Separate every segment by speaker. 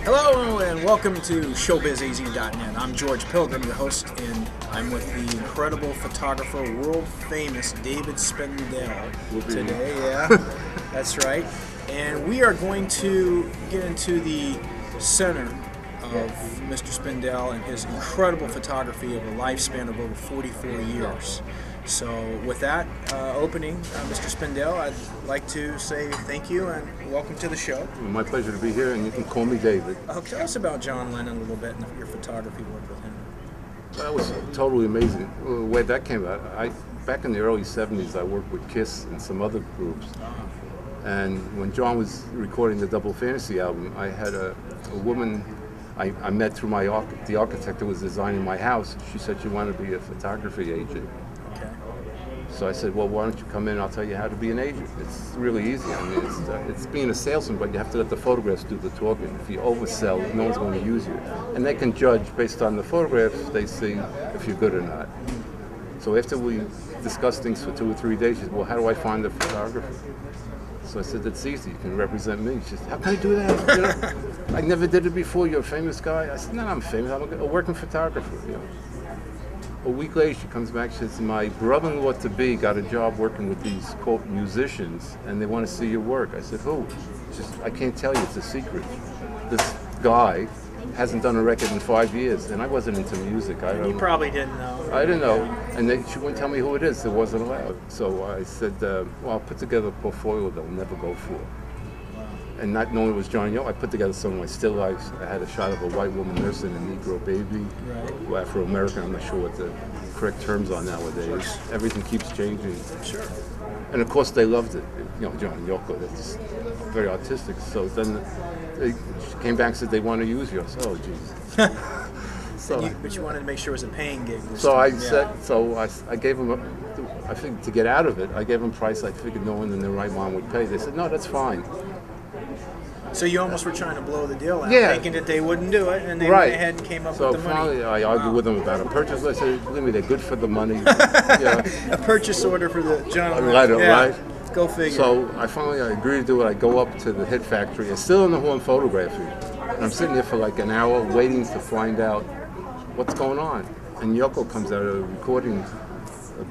Speaker 1: Hello and welcome to ShowBizAZ.net. I'm George Pilgrim, your host, and I'm with the incredible photographer, world famous David Spindel today. Yeah, that's right. And we are going to get into the center of Mr. Spindel and his incredible photography of a lifespan of over 44 years. So with that opening, Mr. Spindel, I'd like to say thank you and welcome to the show.
Speaker 2: My pleasure to be here, and you can call me David.
Speaker 1: Tell us about John Lennon a little bit and your photography work with him.
Speaker 2: That was totally amazing. The way that came out, back in the early 70s, I worked with Kiss and some other groups. And when John was recording the Double Fantasy album, I had a woman I met through the architect who was designing my house. She said she wanted to be a photography agent. So I said, well, why don't you come in, I'll tell you how to be an agent. It's really easy. I mean, it's being a salesman, but you have to let the photographs do the talking. If you oversell, no one's going to use you. And they can judge based on the photographs, they see if you're good or not. So after we discussed things for 2 or 3 days, she said, well, how do I find the photographer? So I said, it's easy, you can represent me. She said, how can I do that? You know, I never did it before, you're a famous guy. I said, no, I'm famous, I'm a working photographer. You know. A week later, she comes back, she says, my brother-in-law-to-be got a job working with these, quote, musicians, and they want to see your work. I said, who? She says, I can't tell you, it's a secret. This guy hasn't done a record in 5 years, and I wasn't into music.
Speaker 1: You probably didn't know.
Speaker 2: I didn't know, and she wouldn't tell me who it is. It wasn't allowed. So I said, well, I'll put together a portfolio they'll never go for. And not knowing it was John Yo, I put together some of my still lifes. I had a shot of a white woman nursing a Negro baby, Afro-American. I'm not sure what the correct terms are nowadays. Everything keeps changing.
Speaker 1: Sure.
Speaker 2: And of course, they loved it. You know, John and Yoko, they're just very artistic. So then they came back and said they want to use you. I said, oh, geez.
Speaker 1: But you wanted to make sure it was a paying gig.
Speaker 2: I gave them, I think to get out of it, I gave them a price I figured no one in their right mind would pay. They said, no, that's fine.
Speaker 1: So you almost were trying to blow the deal out, thinking that they wouldn't do it, and they went ahead and came up with the money.
Speaker 2: So finally, I argued with them about a purchase. I said, believe me, they're good for the money.
Speaker 1: A purchase order for the John.
Speaker 2: Right.
Speaker 1: Go figure.
Speaker 2: So I agreed to do it. I go up to the hit factory. It's still in the Horn Photography. And I'm sitting there for like an hour waiting to find out what's going on. And Yoko comes out of the recording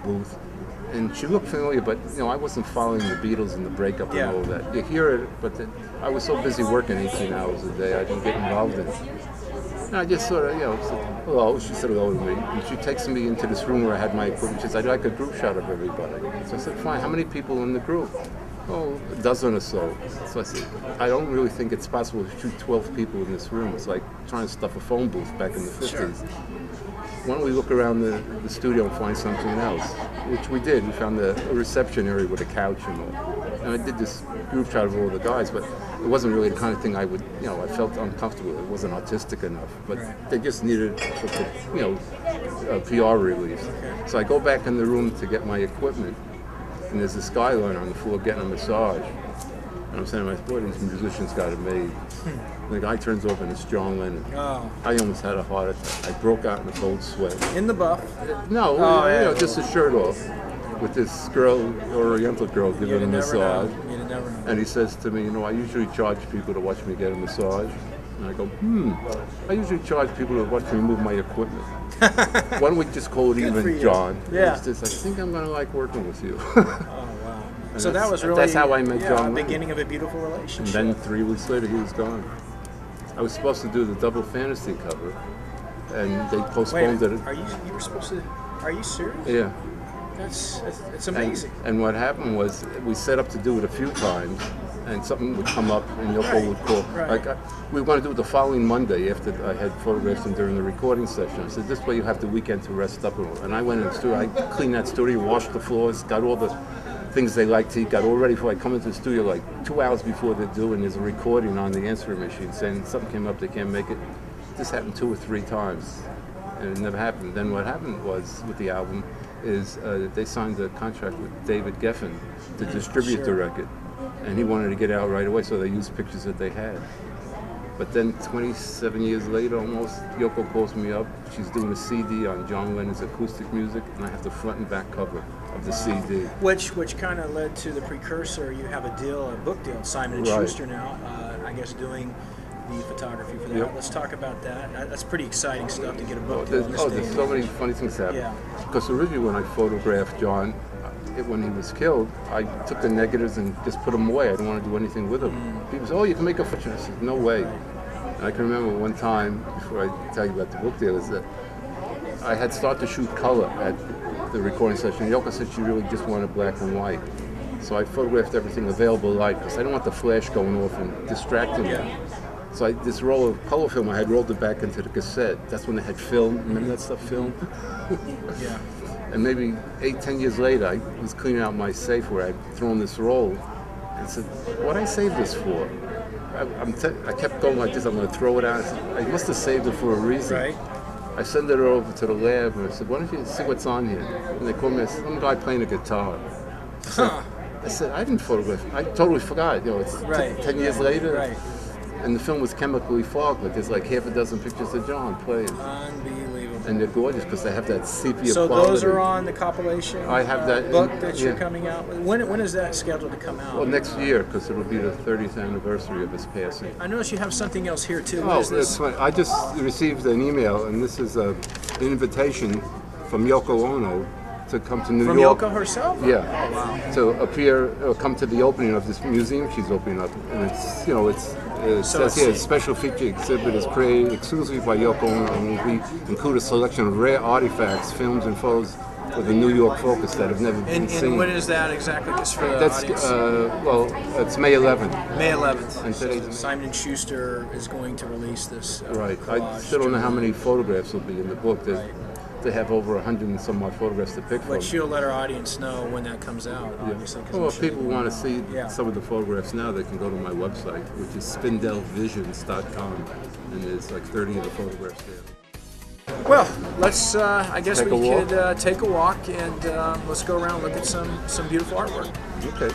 Speaker 2: booth. And she looked familiar, but I wasn't following the Beatles and the breakup and all that. You hear it, but I was so busy working 18 hours a day, I didn't get involved in it. And I just sort of, said, hello. She said hello to me. And she takes me into this room where I had my equipment. She said, I'd like a group shot of everybody. So I said, fine, how many people in the group? Oh, a dozen or so. So I said, I don't really think it's possible to shoot 12 people in this room. It's like trying to stuff a phone booth back in the 50s.
Speaker 1: Sure.
Speaker 2: Why don't we look around the studio and find something else? Which we did. We found a reception area with a couch and all. And I did this group shot of all the guys, but it wasn't really the kind of thing I would, I felt uncomfortable. It wasn't artistic enough. But they just needed, a PR release. Okay. So I go back in the room to get my equipment, and there's this guy lying on the floor getting a massage. And I'm saying to myself, boy, these musicians got it made. The guy turns over and it's John Lennon.
Speaker 1: Oh.
Speaker 2: I almost had a heart attack. I broke out in a cold sweat.
Speaker 1: In the buff?
Speaker 2: No, just a shirt off with this girl, Oriental girl, giving a massage.
Speaker 1: You'd never know.
Speaker 2: And he says to me, I usually charge people to watch me get a massage. And I go, I usually charge people to watch me move my equipment. Why don't we just call it even, John?
Speaker 1: Yeah.
Speaker 2: I think I'm going to like working with you.
Speaker 1: So that was really
Speaker 2: that's how I met John.
Speaker 1: The beginning of a beautiful relationship.
Speaker 2: And then 3 weeks later, he was gone. I was supposed to do the Double Fantasy cover, and they postponed it.
Speaker 1: You were supposed to? Are you serious?
Speaker 2: Yeah.
Speaker 1: It's amazing.
Speaker 2: And what happened was we set up to do it a few times, and something would come up, and Yoko would call.
Speaker 1: Right.
Speaker 2: We were going to do it the following Monday after I had photographed them during the recording session. I said, this way you have the weekend to rest up. And I went in the studio. I cleaned that studio, washed the floors, got all the things they like to eat, got all ready before I come into the studio like 2 hours before they're due, and there's a recording on the answering machine saying something came up, they can't make it. This happened 2 or 3 times, and it never happened. Then what happened was, with the album, is they signed a contract with David Geffen to distribute the record, and he wanted to get out right away, so they used pictures that they had. But then 27 years later almost, Yoko calls me up. She's doing a CD on John Lennon's acoustic music, and I have the front and back cover of the CD.
Speaker 1: Which kind of led to the precursor. You have a book deal, Simon & Schuster now, I guess doing the photography for that.
Speaker 2: Yep.
Speaker 1: Let's talk about that. That's pretty exciting stuff to get a book.
Speaker 2: There's so many funny things happen.
Speaker 1: Yeah.
Speaker 2: Because originally when I photographed John, when he was killed, I took the negatives and just put them away. I didn't want to do anything with them. People said, "Oh, you can make a picture." I said, "No way." And I can remember one time, before I tell you about the book deal, is that I had started to shoot color at the recording session. Yoko said she really just wanted black and white. So I photographed everything available light because I didn't want the flash going off and distracting me. So this roll of color film, I had rolled it back into the cassette. That's when they had film. Remember that stuff, film?
Speaker 1: Yeah.
Speaker 2: And maybe 8-10 years later, I was cleaning out my safe where I'd thrown this roll and said, "What I saved this for?" I kept going like this. I'm going to throw it out. I said, I must have saved it for a reason.
Speaker 1: Right.
Speaker 2: I sent it over to the lab and I said, "Why don't you see what's on here?" And they called me. I said, "Some guy playing a guitar." I said, "I didn't photograph. I totally forgot. You know, it's 10 years later."
Speaker 1: Right.
Speaker 2: And the film was chemically fogged, but there's like half a dozen pictures of John playing.
Speaker 1: Unbelievable.
Speaker 2: And they're gorgeous because they have that sepia
Speaker 1: So
Speaker 2: quality.
Speaker 1: those are on the compilation
Speaker 2: I have that
Speaker 1: book
Speaker 2: in-
Speaker 1: that you're
Speaker 2: yeah.
Speaker 1: coming out with. When is that scheduled to come out?
Speaker 2: Well, next year, because it'll be the 30th anniversary of his passing.
Speaker 1: I notice you have something else here too. What
Speaker 2: Oh,
Speaker 1: is this?
Speaker 2: that's funny. I just received an email, and this is an invitation from Yoko Ono to come to New
Speaker 1: From
Speaker 2: York.
Speaker 1: Yoko herself?
Speaker 2: Yeah.
Speaker 1: Oh, wow.
Speaker 2: To appear, come to the opening of this museum she's opening up, and it's, it says here, a special feature exhibit is created exclusively by Yoko Ono and will include a selection of rare artifacts, films, and photos with a New York focus that have never been seen.
Speaker 1: And when is that exactly? Just for the
Speaker 2: That's
Speaker 1: audience?
Speaker 2: it's May 11th.
Speaker 1: May 11th.
Speaker 2: And today's
Speaker 1: Simon & Schuster is going to release this.
Speaker 2: Right. I
Speaker 1: collage
Speaker 2: still don't know how
Speaker 1: journal.
Speaker 2: many photographs will be in the book. They have over 100 and some odd photographs to pick from.
Speaker 1: But you'll let our audience know when that comes out, obviously. 'cause I'm
Speaker 2: Well, if
Speaker 1: sure
Speaker 2: people
Speaker 1: they
Speaker 2: want to see
Speaker 1: Yeah.
Speaker 2: some of the photographs now, they can go to my website, which is spindelvisions.com, and there's like 30 of the photographs there.
Speaker 1: Well, let's. I guess
Speaker 2: Take
Speaker 1: we
Speaker 2: a walk?
Speaker 1: could take a walk and let's go around and look at some beautiful artwork.
Speaker 2: Okay.